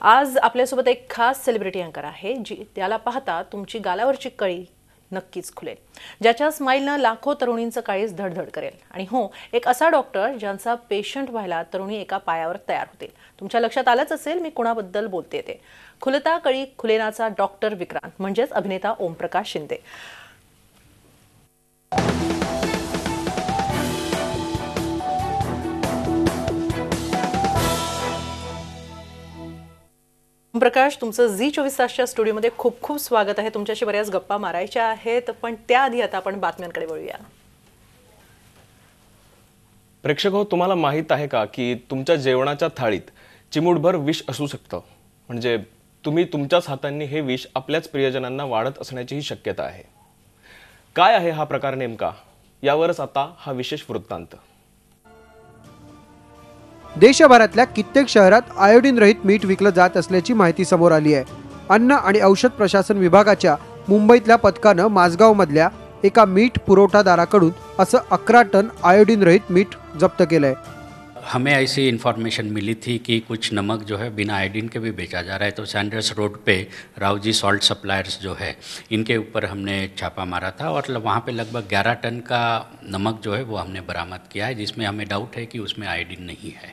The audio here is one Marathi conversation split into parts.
आज आपल्यासोबत एक खास सेलिब्रिटी अँकर आहे जी त्याला पाहता तुमची गालावरची कळी नक्कीच खुलेल, ज्याच्या स्माईलनं लाखो तरुणींचं काळीज धडधड करेल। आणि हो, एक असा डॉक्टर ज्यांचा पेशंट व्हायला तरुणी एका पायावर तयार होतील। तुमच्या लक्षात आलंच असेल मी कोणाबद्दल बोलते ते। खुलता कळी खुलेनाचा डॉक्टर विक्रांत म्हणजेच अभिनेता ओमप्रकाश शिंदे। ओमप्रकाश, तुमचं झी24 तासच्या स्टुडिओमध्ये खूप खूप स्वागत आहे। तुमच्याशी बऱ्याच गप्पा मारायच्या आहेत, पण त्याआधी आता आपण बातम्यांकडे वळूया। प्रेक्षक तुम्हाला माहित आहे का की तुमच्या जेवणाच्या थाळीत चिमूटभर विष असू शकतं, म्हणजे तुम्ही तुमच्याच हातांनी हे विष आपल्याच प्रियजनांना वाढत असण्याची शक्यता आहे। काय आहे हा प्रकार नेमका, यावरच आता हा विशेष वृत्तांत। देशभरातल्या कित्येक शहरात आयोडीन रहित मीठ विकलं जात असल्याची माहिती समोर आली आहे। अन्न आणि औषध प्रशासन विभागाच्या मुंबईतल्या पथकानं माझगावमधल्या एका मीठ पुरवठादाराकडून असं 11 टन आयोडीन रहित मीठ जप्त केलंय। हमें ऐसी इन्फॉर्मेशन मिली थी कि कुछ नमक जो है बिना आयोडीन के भी बेचा जा रहा है, तो सैंडर्स रोड पे रावजी सॉल्ट सप्लायर्स जो है इनके ऊपर हमने छापा मारा था और वहाँ पे लगभग 11 टन का नमक जो है वो हमने बरामद किया है, जिसमें हमें डाउट है कि उसमें आयोडीन नहीं है।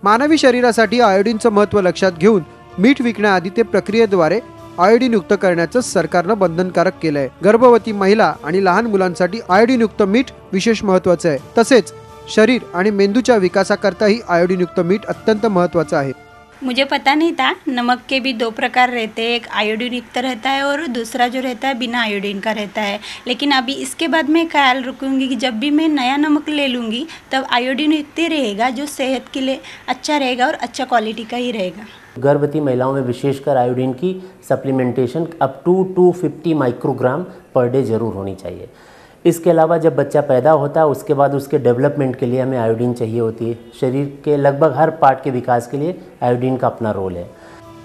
मानवी शरीरासाठी आयोडीनचं महत्त्व लक्षात घेऊन मीठ विकण्याआधी ते प्रक्रियेद्वारे आयोडीन युक्त करण्याचं सरकारनं बंधनकारक केलंय। गर्भवती महिला आणि लहान मुलांसाठी आयोडीन युक्त मीठ विशेष महत्त्वाचं आहे। तसेच शरीर आणि मेंदूच्या विकासाकरताही आयोडीन युक्त मीठ अत्यंत महत्त्वाचं आहे। मुझे पता नहीं था नमक के भी 2 प्रकार रहते हैं, एक आयोडीन युक्त रहता है और दूसरा जो रहता है बिना आयोडीन का रहता है। लेकिन अभी इसके बाद मैं ख्याल रखूँगी कि जब भी मैं नया नमक ले लूँगी तब आयोडीन युक्त ही रहेगा, जो सेहत के लिए अच्छा रहेगा और अच्छा क्वालिटी का ही रहेगा। गर्भवती महिलाओं में विशेषकर आयोडीन की supplementation up to 250 microgram per day जरूर होनी चाहिए। इसके अलावा जब बच्चा पैदा होता है उसके बाद उसके डेवलपमेंट के लिए हमें आयोडीन चाहिए होती है। शरीर के लगभग हर पार्ट के विकास के लिए आयोडीन का अपना रोल है।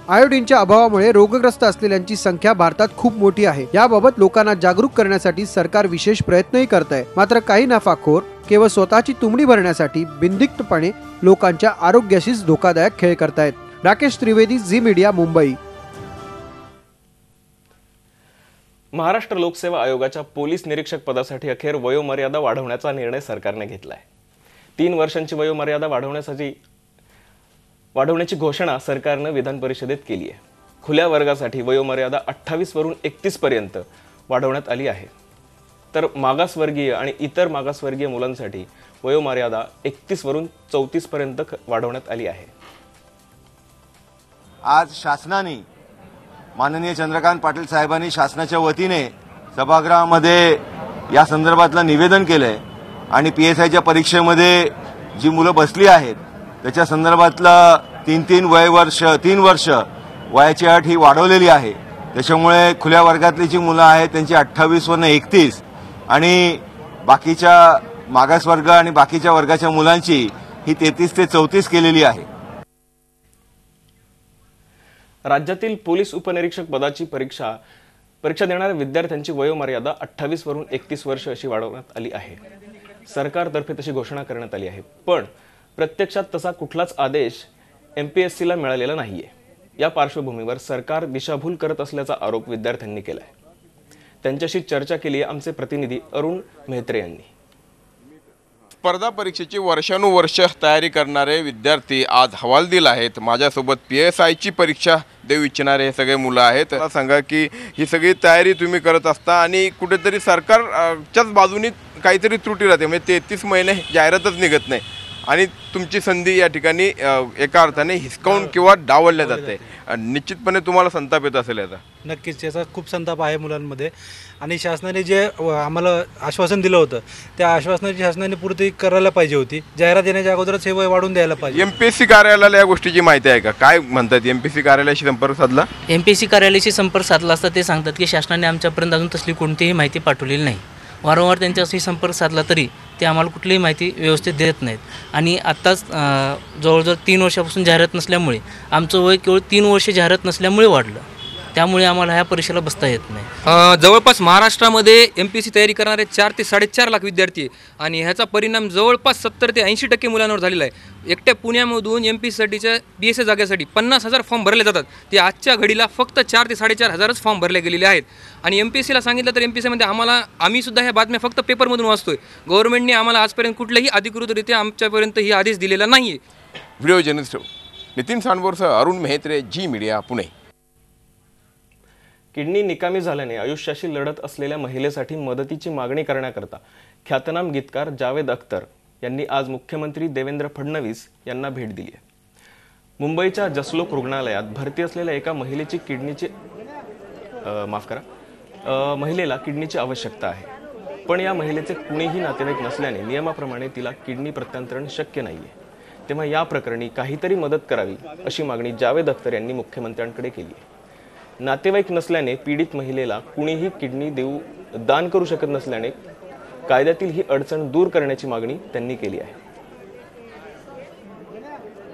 आयोडीनच्या अभावामुळे रोगग्रस्त असलेल्यांची संख्या भारतात खूप मोठी आहे। याबाबत लोकांना जागरूक करण्यासाठी सरकार विशेष प्रयत्नही करत आहे। मात्र काही नफाखोर केवळ स्वतःची तुंबडी भरण्यासाठी बिनदिक्तपणे लोकांच्या आरोग्याशीच धोकादायक खेळ करतायत। राकेश त्रिवेदी, झी मीडिया, मुंबई। महाराष्ट्र लोकसेवा आयोगाच्या पोलीस निरीक्षक पदासाठी अखेर वयोमर्यादा वाढवण्याचा निर्णय सरकारने घेतलाय। 3 वर्षांची वयोमर्यादा वाढवण्याची घोषणा सरकारने विधान परिषदेत केली आहे। खुल्या वर्गासाठी वयोमर्यादा 28 वरून 31 पर्यंत वाढवण्यात आली आहे, तर मागासवर्गीय आणि इतर मागासवर्गीय मुलांसाठी वयोमर्यादा 31 वरून 34 पर्यंत वाढवण्यात आली आहे। आज शासनाने माननीय चंद्रकांत पाटील साहेबांनी शासनाच्या वतीने सभागृहामध्ये या संदर्भातलं निवेदन केलंय आणि पीएसआयच्या परीक्षेमध्ये जी मुलं बसली आहेत त्याच्या संदर्भातलं 3 वर्ष वयाची अट ही वाढवलेली आहे। त्याच्यामुळे खुल्या वर्गातली जी मुलं आहेत त्यांची 28 वरून 31 आणि बाकीच्या मागासवर्ग आणि बाकीच्या वर्गाच्या मुलांची ही 33 ते 34 केलेली आहे। राज्यातील पोलीस उपनिरीक्षक पदाची परीक्षा देणाऱ्या विद्यार्थ्यांची वयोमर्यादा 28 वरून 31 वर्ष अशी वाढवण्यात आली आहे। सरकारतर्फे तशी घोषणा करण्यात आली आहे, पण प्रत्यक्षात तसा कुठलाच आदेश एमपीएससीला मिळालेला नाहीये। या पार्श्वभूमीवर सरकार दिशाभूल करत असल्याचा आरोप विद्यार्थ्यांनी केलाय। त्यांच्याशी चर्चा केली आहे आमचे प्रतिनिधी अरुण मेहत्रे यांनी। स्पर्धा परीक्षेची वर्षानुवर्ष तयारी करणारे विद्यार्थी आज हवालदिल आहेत। माझ्यासोबत पीएसआयची परीक्षा देऊ इच्छिणारे हे सगळे मुलं आहेत। मला सांगा की ही सगळी तयारी तुम्ही करत असता आणि कुठेतरी सरकारच्याच बाजूने काहीतरी त्रुटी राहते, म्हणजे 33 महिने जाहिरातच निघत नाही आणि तुमची संधी या ठिकाणी एका अर्थाने हिसकावून किंवा डावलल्या जाते। निश्चितपणे तुम्हाला संताप येत असेल याचा। नक्कीच याचा खूप संताप आहे मुलांमध्ये आणि शासनाने जे आम्हाला आश्वासन दिलं होतं त्या आश्वासनाची शासनाने पूर्ती करायला पाहिजे होती। जाहिरात येण्याच्या अगोदरच हे वय वाढून द्यायला पाहिजे। एमपीएससी कार्यालयाला या गोष्टीची माहिती आहे का? काय म्हणतात? एमपीएससी कार्यालयाशी संपर्क साधला? एमपीएससी कार्यालयाशी संपर्क साधला असता ते सांगतात की शासनाने आमच्यापर्यंत अजून तसली कोणतीही माहिती पाठवलेली नाही। वारंवार त्यांच्याशी संपर्क साधला तरी ते आम्हाला कुठलीही माहिती व्यवस्थित देत नाहीत आणि आत्ताच जवळजवळ 3 वर्षापासून जाहिरात नसल्यामुळे आमचं वय केवळ 3 वर्ष जाहिरात नसल्यामुळे वाढलं। त्यामुळे आम्हाला ह्या परीक्षेला बसता येत नाही. जवळपास महाराष्ट्रामध्ये MPSC तयारी करणारे 4 ते 4.5 लाख विद्यार्थी आहे आणि ह्याचा परिणाम जवळपास 70 ते 80% मुलांवर झालेला आहे. एकट्या पुण्यामधून MPSCसाठीच्या BSA जागेसाठी 50,000 फॉर्म भरले जातात. ते आजच्या घडीला फक्त 4 ते 4.5 फॉर्म भरले गेलेले आहेत. आणि MPSCला सांगितलं तर MPSCमध्ये आम्ही सुद्धा ह्या बातम्या फक्त पेपरमधून वाचतोय. गव्हर्नमेंटने आम्हाला आजपर्यंत कुठल्याही अधिकृतरित्या आमच्यापर्यंत ही आदेश दिलेला नाही आहे. व्हिडिओ जर्नलिस्ट नितीन सांडवरसह अरुण मेहत्रे, जी मीडिया, पुणे. किडनी निकामी झाल्याने आयुष्याशी लढत असलेल्या महिलेसाठी मदतीची मागणी करण्याकरता ख्यातनाम गीतकार जावेद अख्तर यांनी आज मुख्यमंत्री देवेंद्र फडणवीस यांना भेट दिली आहे. मुंबईच्या जसलोक रुग्णालयात भरती असलेल्या एका महिलेची महिलेला किडनीची आवश्यकता आहे. पण या महिलेचे कुणीही नातेवाईक नसल्याने नियमाप्रमाणे तिला किडनी प्रत्यांतरण शक्य नाहीये. तेव्हा या प्रकरणी काहीतरी मदत करावी अशी मागणी जावेद अख्तर यांनी मुख्यमंत्र्यांकडे केली आहे. नातेवाईक नसल्याने पीडित महिलेला कुणीही किडनी दान करू शकत नसल्याने कायद्यातील ही अडचण दूर करण्याची मागणी त्यांनी केली आहे.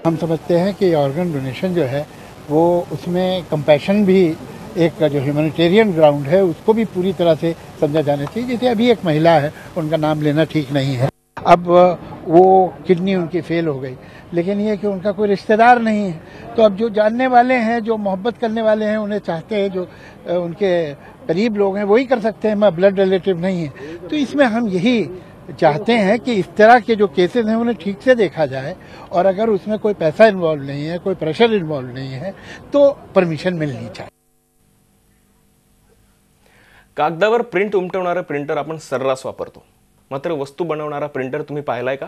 हम समझते हैं कि ऑर्गन डोनेशन जो है वो उसमें कंपैशन भी एक जो ह्यूमैनिटेरियन ग्राउंड है उसको भी पूरी तरह से समझा जाना चाहिए. जैसे अभी एक महिला है, उनका नाम लेना ठीक नहीं है, अब वो किडनी उनकी फेल हो गई, लेकिन ये कि उनका कोई रिश्तेदार नहीं है. तो अब जो जानने वाले हैं, जो मोहब्बत करने वाले हैं, उन्हें चाहते हैं, जो उनके करीब लोग हैं वही कर सकते हैं, मैं ब्लड रिलेटिव नहीं है. तो इसमें हम यही चाहते हैं कि इस तरह के जो केसेस हैं उन्हें ठीक से देखा जाए और अगर उसमें कोई पैसा इन्वॉल्व नहीं है, कोई प्रेशर इन्वॉल्व नहीं है तो परमिशन मिलनी चाहिए. कागदावर प्रिंट उमटवणारा प्रिंटर आपण सर्रास वापरतो, मात्र वस्तू बनवणारा प्रिंटर तुम्ही पाहिलाय का?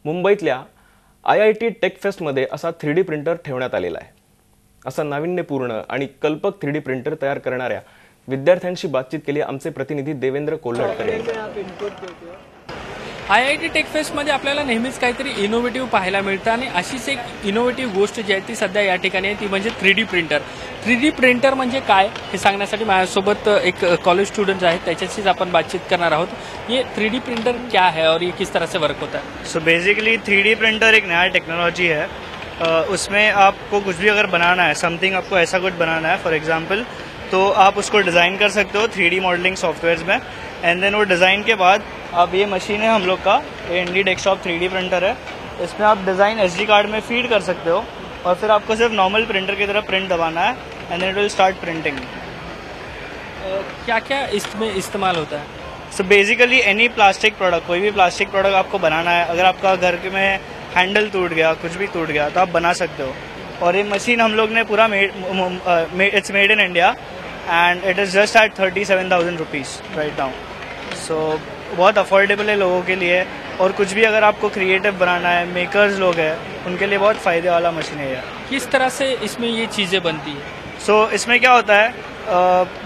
मुंबईतल्या IIT टेक फेस्टमध्ये असा 3D प्रिंटर ठेवण्यात आलेला आहे. असा नाविन्यपूर्ण आणि कल्पक 3D प्रिंटर तयार करणाऱ्या विद्यार्थ्यांशी बातचीत केली आमचे प्रतिनिधी देवेंद्र कोल्हटकर यांनी. IIT टेक फेस्टमध्ये आपल्याला नेहमीच काहीतरी इनोव्हेटिव्ह पाहायला मिळतं आणि अशीच एक इनोव्हेटिव्ह गोष्ट जी आहे ती सध्या या ठिकाणी आहे, ती म्हणजे 3D प्रिंटर. 3D प्रिंटर म्हणजे काय हे सांगण्यासाठी माझ्यासोबत एक कॉलेज स्टूडेंट आहेत, त्याच्याशीच आपण बातचीत करणार आहोत. ये 3D प्रिंटर क्या है और ये किस तरह से वर्क होता है? सो बेसिकली 3D प्रिंटर एक नया टेक्नोलॉजी है. उसमें आपको कुछ भी अगर बनाना है, समथिंग आपको ऐसा कुछ बनाना है फॉर एग्जांपल, तो आप उसको डिज़ाइन कर सकते हो 3D मॉडलिंग सॉफ्टवेयर्स में. एंड देन वो डिज़ाइन के बाद अब ये मशीन है हम लोग का, ये इंडी डेस्कटॉप 3D प्रिंटर है. इसमें आप डिज़ाइन SD कार्ड में फीड कर सकते हो और फिर आपको सिर्फ नॉर्मल प्रिंटर की तरह प्रिंट दबाना है and then it will start printing. क्या क्या इसमें इस्तेमाल होता है? So basically any plastic product, कोई भी प्लास्टिक प्रोडक्ट आपको बनाना है, अगर आपका घर के में हैंडल टूट गया, कुछ भी टूट गया, तो आप बना सकते हो. और ये मशीन हम लोग ने पूरा it's made in India and it is just at 37,000 rupees right now. So बहुत अफोर्डेबल है लोगों के लिए. और कुछ भी अगर आपको क्रिएटिव बनाना है, मेकर्स लोग हैं, उनके लिए बहुत फ़ायदे वाला मशीन है. किस तरह से इसमें ये चीज़ें बनती है? सो इसमें क्या होता है,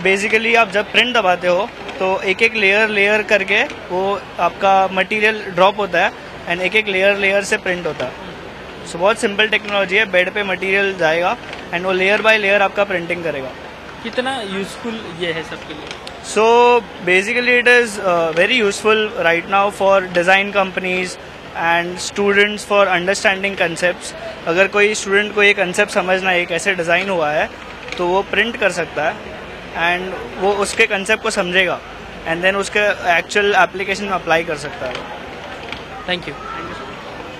बेसिकली आप जब प्रिंट दबाते हो तो एक एक लेयर करके वो आपका मटेरियल ड्रॉप होता है एंड एक एक लेयर से प्रिंट होता है. सो बहुत सिंपल टेक्नोलॉजी है. बेड पे मटेरियल जाएगा एंड वो लेयर बाय लेयर आपका प्रिंटिंग करेगा. कितना यूजफुल ये है सबके लिए? So basically it is very useful right now for design companies and students for understanding concepts. अगर कोई स्टूडेंट को ये कंसेप्ट समझना है कैसे डिज़ाइन हुआ है तो वो प्रिंट कर सकता है एंड वो उसके कंसेप्ट को समझेगा एंड देन उसके एक्चुअल एप्लीकेशन में अप्लाई कर सकता है. Thank you.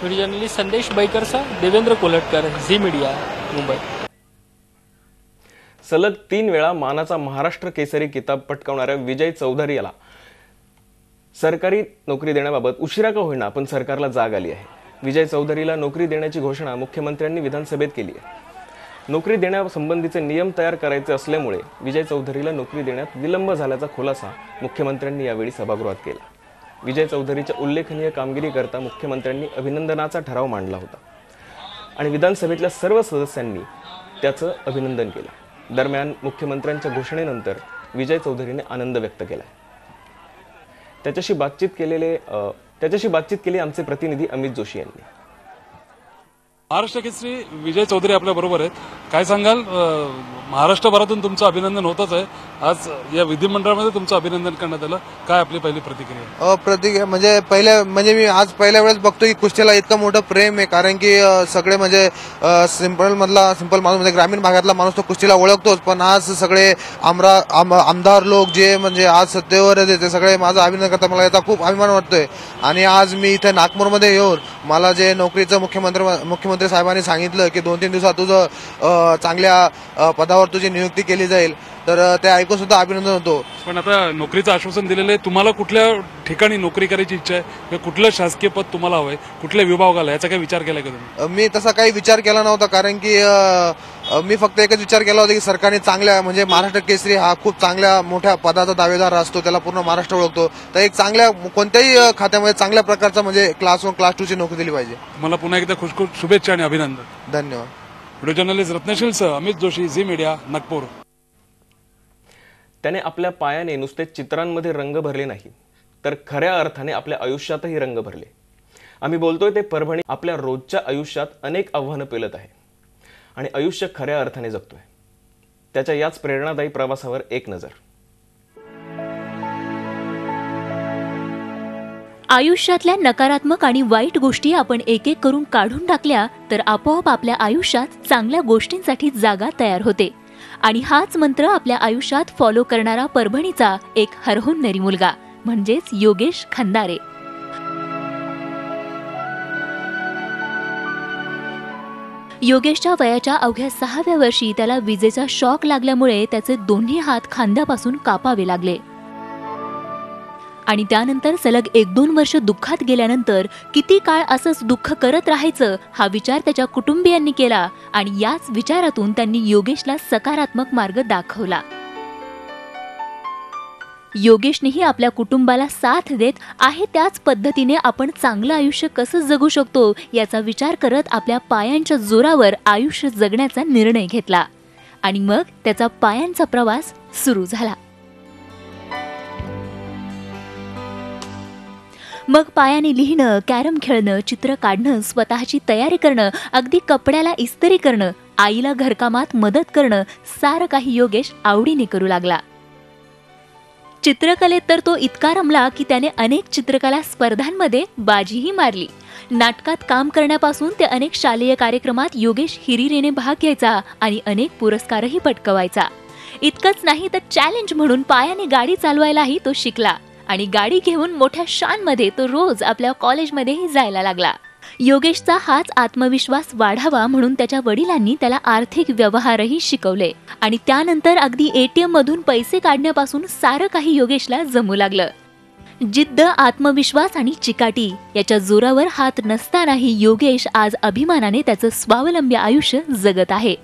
व्हिडिओ जर्नलिस्ट संदेश बैकरचा, देवेंद्र कोल्हटकर, झी मीडिया, मुंबई. सलग 3 वेळा मानाचा महाराष्ट्र केसरी किताब पटकावणाऱ्या विजय चौधरी याला सरकारी नोकरी देण्याबाबत उशिरा का होईना पण सरकारला जाग आली आहे. विजय चौधरीला नोकरी देण्याची घोषणा मुख्यमंत्र्यांनी विधानसभेत केली आहे. नोकरी देण्यासंबंधीचे नियम तयार करायचे असल्यामुळे विजय चौधरीला नोकरी देण्यात विलंब झाल्याचा खुलासा मुख्यमंत्र्यांनी यावेळी सभागृहात केला. विजय चौधरीच्या उल्लेखनीय कामगिरीकरता मुख्यमंत्र्यांनी अभिनंदनाचा ठराव मांडला होता आणि विधानसभेतल्या सर्व सदस्यांनी त्याचं अभिनंदन केलं. दरम्यान मुख्यमंत्र्यांच्या घोषणेनंतर विजय चौधरीने आनंद व्यक्त केला. त्याच्याशी बातचीत केली आमचे प्रतिनिधी अमित जोशी यांनी. So basically 3D printing is not a new technology. 3D printing is already there. 3D printing is a very simple technology. Maharashtra Kesari Vijay Chaudhari आपल्या बरोबर आहेत. काय सांगाल, महाराष्ट्रभरातून तुमचं अभिनंदन होतच आहे. आज या विधिमंडळामध्ये तुमचं अभिनंदन करण्यात आलं. काय आपली पहिली प्रतिक्रिया? प्रतिक्रिया म्हणजे मी आज पहिल्या वेळेस बघतो की कुस्तीला इतकं मोठं प्रेम आहे. कारण की सगळे म्हणजे सिंपल माणूस म्हणजे ग्रामीण भागातला माणूस तो कुस्तीला ओळखतोच, पण आज सगळे आमदार लोक जे म्हणजे आज सत्तेवर आहेत ते सगळे माझं अभिनंदन करतात. मला याचा खूप अभिमान वाटतोय. आणि आज मी इथे नागपूरमध्ये येऊन मला जे नोकरीचं मुख्यमंत्री साहेबांनी सांगितलं की 2-3 दिवसात तुझं चांगल्या पदावर तुझी नियुक्ती केली जाईल, तर ते ऐकून सुद्धा अभिनंदन होतो. पण आता नोकरीचं आश्वासन दिलेलं आहे. तुम्हाला कुठल्या ठिकाणी नोकरी करायची इच्छा आहे किंवा कुठलं शासकीय पद तुम्हाला हवंय, कुठल्या विभागाला, याचा काही विचार केला का तुम्ही? मी तसा काही विचार केला नव्हता. कारण की मी फक्त एकच विचार केला होता की सरकारने चांगल्या म्हणजे महाराष्ट्र केसरी हा खूप चांगल्या मोठ्या पदाचा दावेदार असतो, त्याला पूर्ण महाराष्ट्र ओळखतो. तर एक चांगल्या कोणत्याही खात्यामध्ये चांगल्या प्रकारचा म्हणजे क्लास 1 क्लास 2 ची नोकरी दिली पाहिजे. मला पुन्हा एकदा खूप खूप शुभेच्छा आणि अभिनंदन. धन्यवाद. व्हिडिओ जर्नलिस्ट रत्नशीलसह अमित जोशी, झी मीडिया, नागपूर. त्याने आपल्या पायाने नुसते चित्रांमध्ये रंग भरले नाही, तर खऱ्या अर्थाने आपल्या आयुष्यातही रंग भरले. आम्ही बोलतोय ते परभणी आपल्या रोजच्या आयुष्यात अनेक आव्हानं पेलत आहे आणि आयुष्य खऱ्या अर्थाने जगतोय. त्याच्या याच प्रेरणादायी प्रवासावर एक नजर. आयुष्यातल्या नकारात्मक आणि वाईट गोष्टी आपण एक एक करून काढून टाकल्या तर आपोआप आपल्या आयुष्यात चांगल्या गोष्टींसाठी जागा तयार होते. आणि हाच मंत्र आपल्या आयुष्यात फॉलो करणारा परभणीचा एक हरहुन्नरी मुलगा म्हणजेच योगेश खंदारे. योगेशच्या वयाच्या अवघ्या 6व्या वर्षी त्याला विजेचा शॉक लागल्यामुळे त्याचे दोन्ही हात खांद्यापासून कापावे लागले. आणि त्यानंतर सलग 1-2 वर्ष दुःखात गेल्यानंतर किती काळ असंच दुःख करत राहायचं हा विचार त्याच्या कुटुंबियांनी केला आणि याच विचारातून त्यांनी योगेशला सकारात्मक मार्ग दाखवला. योगेशनेही आपल्या कुटुंबाला साथ देत आहे त्याच पद्धतीने आपण चांगलं आयुष्य कसं जगू शकतो याचा विचार करत आपल्या पायांच्या जोरावर आयुष्य जगण्याचा निर्णय घेतला. आणि मग त्याचा पायांचा प्रवास सुरू झाला. मग पायाने लिहिणं, कॅरम खेळणं, चित्र काढणं, स्वतःची तयारी करणं, अगदी कपड्याला इस्त्री करणं, आईला घरकामात मदत करणं, सारं काही योगेश आवडीने करू लागला. चित्रकलेत तर तो इतका रमला की त्याने अनेक चित्रकला स्पर्धांमध्ये बाजीही मारली. नाटकात काम करण्यापासून ते अनेक शालेय कार्यक्रमात योगेश हिरिरीने भाग घ्यायचा आणि अनेक पुरस्कारही पटकवायचा. इतकंच नाही तर चॅलेंज म्हणून पायाने गाडी चालवायलाही तो शिकला आणि गाडी घेऊन मोठ्या शानमध्ये तो रोज आपल्या कॉलेजमध्येही जायला लागला. योगेशचा हाच आत्मविश्वास वाढावा म्हणून त्याच्या वडिलांनी त्याला आर्थिक व्यवहारही शिकवले आणि त्यानंतर अगदी ATM मधून पैसे काढण्यापासून सारं काही योगेशला जमू लागलं. जिद्द, आत्मविश्वास आणि चिकाटी याच्या जोरावर हात नसतानाही योगेश आज अभिमानाने त्याचं स्वावलंबी आयुष्य जगत आहे.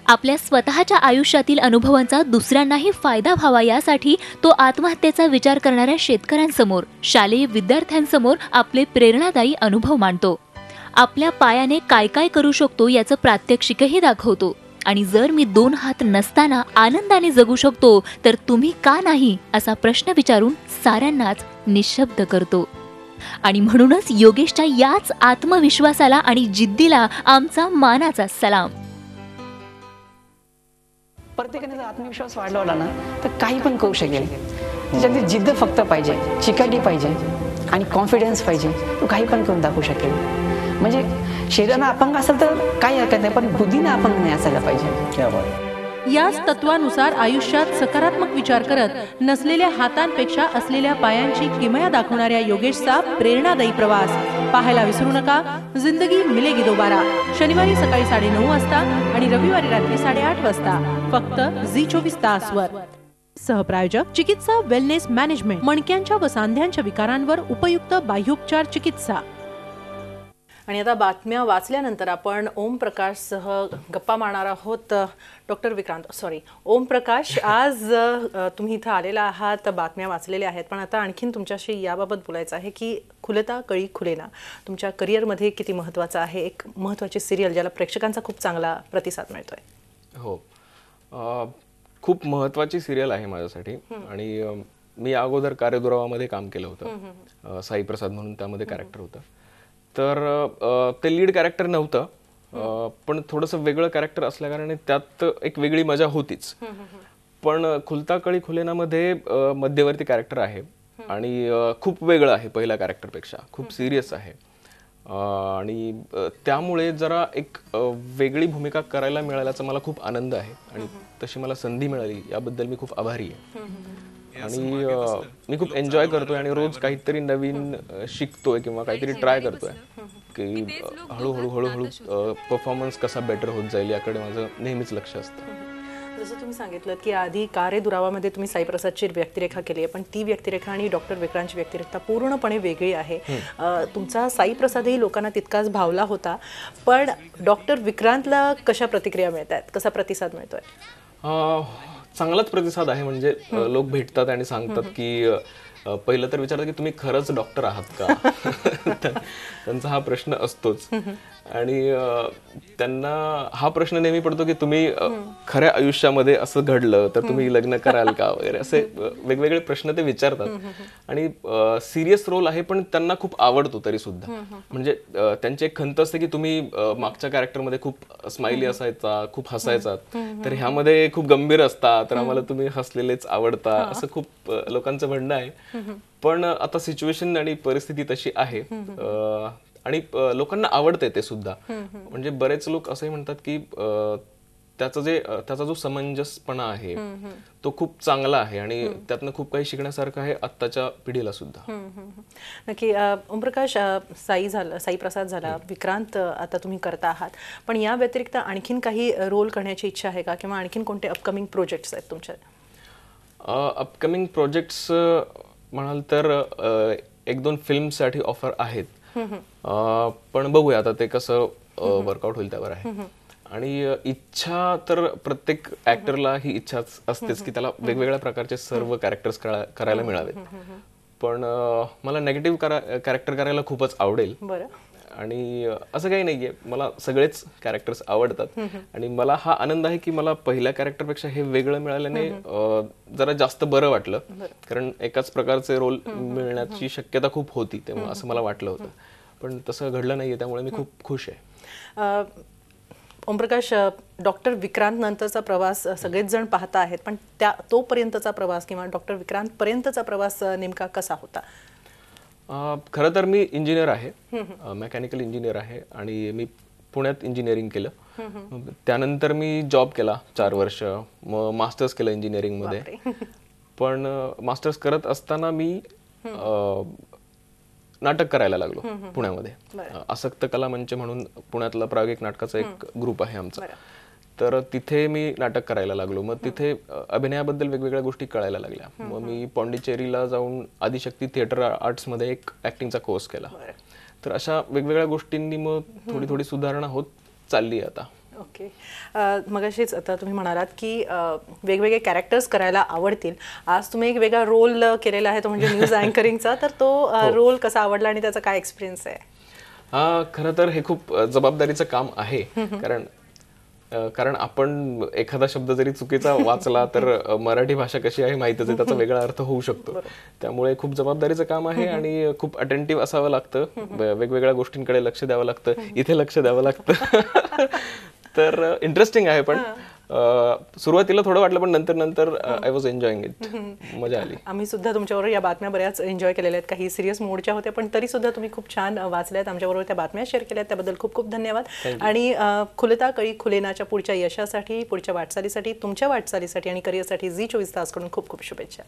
आपल्या स्वतःच्या आयुष्यातील अनुभवांचा दुसऱ्यांनाही फायदा व्हावा यासाठी तो आत्महत्येचा विचार करणाऱ्या शेतकऱ्यांसमोर, शालेय विद्यार्थ्यांसमोर आपले प्रेरणादायी अनुभव मांडतो. आपल्या पायाने काय काय करू शकतो याचं प्रात्यक्षिकही दाखवतो. आणि जर मी 2 हात नसताना आनंदाने जगू शकतो तर तुम्ही का नाही असा प्रश्न विचारून साऱ्यांनाच निशब्द करतो. आणि म्हणूनच योगेशच्या याच आत्मविश्वासाला आणि जिद्दीला आमचा मानाचा सलाम. प्रत्येकाने जर आत्मविश्वास वाढवला ना तर काही पण करू शकेल. त्याच्यातली जिद्द फक्त पाहिजे, चिकाटी पाहिजे आणि कॉन्फिडन्स पाहिजे, तो काही पण करून दाखवू शकेल. म्हणजे शरीरानं अपंग असेल तर काही हरकत नाही, पण बुद्धीनं अपंग नाही असायला पाहिजे. याच तत्वानुसार आयुष्यात सकारात्मक विचार करत नसलेल्या हातांपेक्षा असलेल्या पायांची किमया दाखवणाऱ्या योगेशचा प्रेरणादायी प्रवास पाहायला विसरू नका. जिंदगी मिलेगी दोबारा, शनिवारी सकाळी 9:30 वाजता आणि रविवारी रात्री 8:30 वाजता फक्त झी24 तासवर. सहप्रायोजक चिकित्सा वेलनेस मॅनेजमेंट, मणक्यांच्या व सांध्यांच्या विकारांवर उपयुक्त बाह्योपचार चिकित्सा. आणि आता बातम्या वाचल्यानंतर आपण ओमप्रकाशसह गप्पा मारणार आहोत. डॉक्टर ओमप्रकाश, आज तुम्ही इथं आलेला आहात, बातम्या वाचलेल्या आहेत, पण आता आणखीन तुमच्याशी याबाबत बोलायचं आहे की खुलता कळी खुलेना तुमच्या करिअरमध्ये किती महत्त्वाचं आहे. एक महत्त्वाची सिरियल ज्याला प्रेक्षकांचा खूप चांगला प्रतिसाद मिळतोय. हो, खूप महत्त्वाची सिरियल आहे माझ्यासाठी. आणि मी अगोदर कार्यदुरावामध्ये काम केलं होतं. साई प्रसाद म्हणून त्यामध्ये कॅरेक्टर होतं. तर ते लीड कॅरेक्टर नव्हतं, पण थोडंसं वेगळं कॅरेक्टर असल्याकारणे त्यात एक वेगळी मजा होतीच. पण खुलता कळी खुलेनामध्ये मध्यवर्ती कॅरेक्टर आहे आणि खूप वेगळं आहे पहिल्या कॅरेक्टरपेक्षा, खूप सिरियस आहे आणि त्यामुळे जरा एक वेगळी भूमिका करायला मिळाल्याचा मला खूप आनंद आहे आणि तशी मला संधी मिळाली याबद्दल मी खूप आभारी आहे. आणि मी खूप एन्जॉय करतोय आणि रोज काहीतरी नवीन शिकतोय किंवा काहीतरी ट्राय करतोय की हळूहळू हळूहळू परफॉर्मन्स कसा बेटर होत जाईल याकडे माझं नेहमीच लक्ष असतं. जसं तुम्ही सांगितलं की आधी का रे दुरावामध्ये तुम्ही साई प्रसादची व्यक्तिरेखा केली आहे, पण ती व्यक्तिरेखा आणि डॉक्टर विक्रांतची व्यक्तिरेखा पूर्णपणे वेगळी आहे. तुमचा साई प्रसादही लोकांना तितकाच भावला होता, पण डॉक्टर विक्रांतला कशा प्रतिक्रिया मिळत आहेत, कसा प्रतिसाद मिळतोय? चांगलाच प्रतिसाद आहे. म्हणजे लोक भेटतात आणि सांगतात की पहिलं तर विचारतात की तुम्ही खरंच डॉक्टर आहात का. त्यांचा हा प्रश्न असतोच आणि त्यांना हा प्रश्न नेहमी पडतो की तुम्ही खऱ्या आयुष्यामध्ये असं घडलं तर तुम्ही लग्न कराल का वगैरे, असे वेगवेगळे प्रश्न ते विचारतात. आणि सिरियस रोल आहे पण त्यांना खूप आवडतो तरी सुद्धा. म्हणजे त्यांची एक खंत असते की तुम्ही मागच्या कॅरेक्टरमध्ये खूप स्माइली असायचा, खूप हसायचात, तर ह्यामध्ये खूप गंभीर असता, तर आम्हाला तुम्ही हसलेलेच आवडता, असं खूप लोकांचं म्हणणं आहे. पण आता सिच्युएशन आणि परिस्थिती तशी आहे आणि लोकांना आवडते ते सुद्धा. म्हणजे बरेच लोक असंही म्हणतात की त्याचा जो समंजसपणा आहे तो खूप चांगला आहे आणि त्यातनं खूप काही शिकण्यासारखं आहे आत्ताच्या पिढीला सुद्धा. नक्की. ओमप्रकाश, साई प्रसाद झाला, विक्रांत आता तुम्ही करता आहात, पण या व्यतिरिक्त आणखीन काही रोल करण्याची इच्छा आहे का किंवा आणखीन कोणते अपकमिंग प्रोजेक्ट्स आहेत तुमच्या? अपकमिंग प्रोजेक्ट्स म्हणाल तर 1-2 फिल्मसाठी ऑफर आहेत, पण बघूया आता ते कसं वर्कआउट होईल त्यावर आहे. आणि इच्छा तर प्रत्येक ऍक्टरला ही इच्छाच असतेच की त्याला वेगवेगळ्या प्रकारचे सर्व कॅरेक्टर्स करायला मिळावेत. पण मला नेगेटिव्ह कॅरेक्टर करायला खूपच आवडेल. आणि असं काही नाहीये, मला सगळेच कॅरेक्टर्स आवडतात आणि मला हा आनंद आहे की मला पहिल्या कॅरेक्टरपेक्षा हे वेगळं मिळाल्याने जरा जास्त बरं वाटलं. कारण एकाच प्रकारचे रोल मिळण्याची शक्यता खूप होती तेव्हा असं मला वाटलं होतं, पण तसं घडलं नाहीये, त्यामुळे मी खूप खुश आहे. ओमप्रकाश, डॉक्टर विक्रांत नंतरचा प्रवास सगळेच जण पाहता आहेत, पण तोपर्यंतचा प्रवास किंवा डॉक्टर विक्रांत पर्यंतचा प्रवास नेमका कसा होता? खरं तर मी इंजिनियर आहे, मेकॅनिकल इंजिनियर आहे आणि मी पुण्यात इंजिनिअरिंग केलं. त्यानंतर मी जॉब केला 4 वर्ष, मग मास्टर्स केलं इंजिनिअरिंगमध्ये. पण मास्टर्स करत असताना मी नाटक करायला लागलो पुण्यामध्ये. आसक्त कला मंच म्हणून पुण्यातला प्रायोगिक नाटकाचा एक ग्रुप आहे आमचा, तर तिथे मी नाटक करायला लागलो. मग तिथे अभिनयाबद्दल वेगवेगळ्या गोष्टी कळायला लागल्या. मग मी पॉंडिचेरीला जाऊन आदिशक्ती थिएटर आर्ट्समध्ये एक ऍक्टिंगचा कोर्स केला. तर अशा वेगवेगळ्या गोष्टींनी मग थोडी थोडी सुधारणा होत चालली आता. ओके. मगाशीच आता तुम्ही म्हणालात की वेगवेगळे कॅरेक्टर्स करायला आवडतील. आज तुम्ही एक वेगळा रोल केलेला आहे, तो म्हणजे न्यूज अँकरिंगचा, तर तो रोल कसा आवडला आणि त्याचा काय एक्सपिरियन्स आहे? खरं तर हे खूप जबाबदारीचं काम आहे, कारण आपण एखादा शब्द जरी चुकीचा वाचला तर मराठी भाषा कशी आहे माहितच आहे, त्याचा वेगळा अर्थ होऊ शकतो. त्यामुळे खूप जबाबदारीचं काम आहे आणि खूप अटेंटिव्ह असावं लागतं, वेगवेगळ्या गोष्टींकडे लक्ष द्यावं लागतं, इथे लक्ष द्यावं लागतं. तर इंटरेस्टिंग आहे. पण सुरुवातीला थोडं वाटलं, पण नंतर आय वॉज एन्जॉयिंग इट, मजा आली. आम्ही सुद्धा तुमच्याबरोबर या बातम्या बऱ्याच एन्जॉय केलेल्या आहेत. काही सिरियस मोडच्या होत्या, पण तरी सुद्धा तुम्ही खूप छान वाचल्यात, आमच्याबरोबर त्या बातम्या शेअर केल्यात, त्याबद्दल खूप खूप धन्यवाद. आणि खुलता कळी खुलेनाच्या पुढच्या यशासाठी, पुढच्या वाटचालीसाठी, तुमच्या वाटचालीसाठी आणि करिअरसाठी झी 24 तासकडून खूप खूप शुभेच्छा.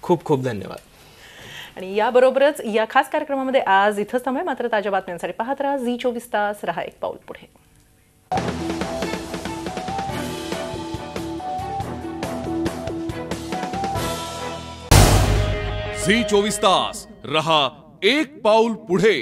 खूप खूप धन्यवाद. आणि याबरोबरच या खास कार्यक्रमामध्ये आज इथंच थांबूया. मात्र ताज्या बातम्यांसाठी पाहत राहा झी 24 तास, रहा एक पाऊल पुढे. झी 24 तास, रहा एक पाऊल पुढे.